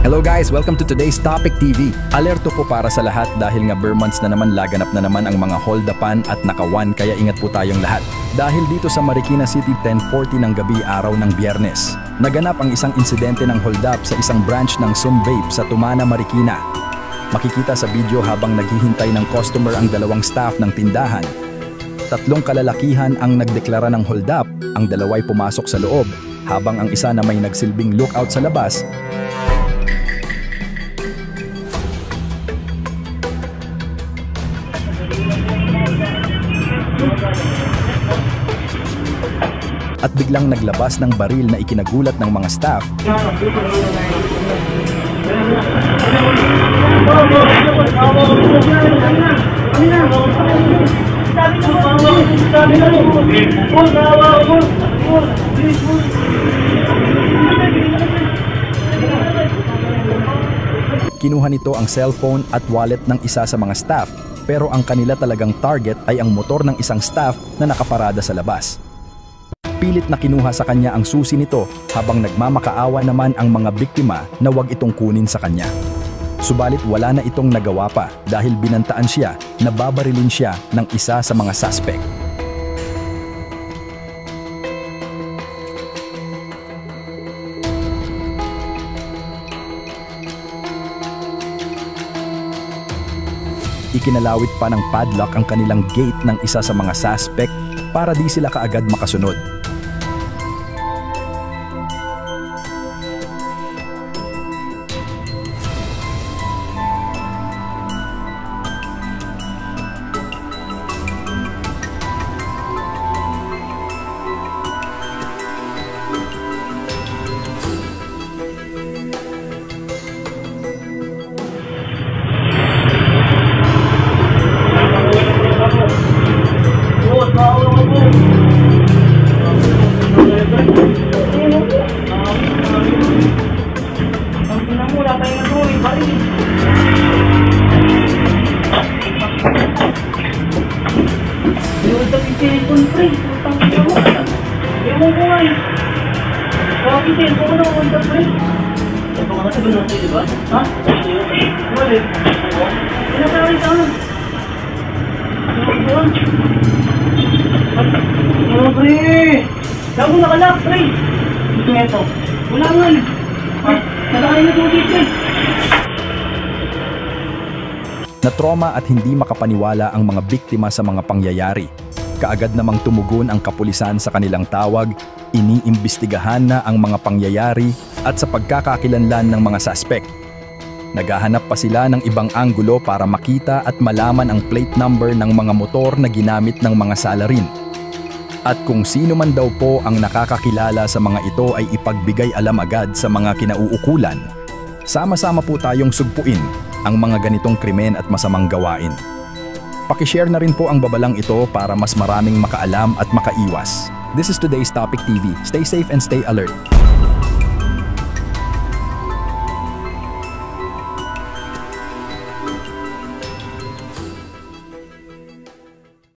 Hello guys, welcome to today's Topic TV. Alerto po para sa lahat dahil nga bare months na naman, laganap na naman ang mga hold-upan at nakawan, kaya ingat po tayong lahat. Dahil dito sa Marikina City, 10:40 ng gabi araw ng Biyernes, naganap ang isang insidente ng hold-up sa isang branch ng Zoom Vape sa Tumana, Marikina. Makikita sa video habang naghihintay ng customer ang dalawang staff ng tindahan. Tatlong kalalakihan ang nagdeklara ng hold-up, ang dalaway pumasok sa loob, habang ang isa na may nagsilbing lookout sa labas at biglang naglabas ng baril na ikinagulat ng mga staff. Kinuha nito ang cellphone at wallet ng isa sa mga staff, pero ang kanila talagang target ay ang motor ng isang staff na nakaparada sa labas. Pilit na kinuha sa kanya ang susi nito habang nagmamakaawa naman ang mga biktima na wag itong kunin sa kanya. Subalit wala na itong nagawa pa dahil binantaan siya na babarilin siya ng isa sa mga suspect. Ikinalawit pa ng padlock ang kanilang gate ng isa sa mga suspect para di sila kaagad makasunod. Dago nakalak, pre! Ito nga ito. Wala nga eh. Nakakain na ito dito eh. Natroma at hindi makapaniwala ang mga biktima sa mga pangyayari. Kaagad namang tumugon ang kapulisan sa kanilang tawag, iniimbestigahan na ang mga pangyayari at sa pagkakakilanlan ng mga suspect. Naghahanap pa sila ng ibang anggulo para makita at malaman ang plate number ng mga motor na ginamit ng mga salarin. At kung sino man daw po ang nakakakilala sa mga ito ay ipagbigay alam agad sa mga kinauukulan. Sama-sama po tayong sugpuin ang mga ganitong krimen at masamang gawain. Pakishare na rin po ang babalang ito para mas maraming makaalam at makaiwas. This is today's Topic TV. Stay safe and stay alert.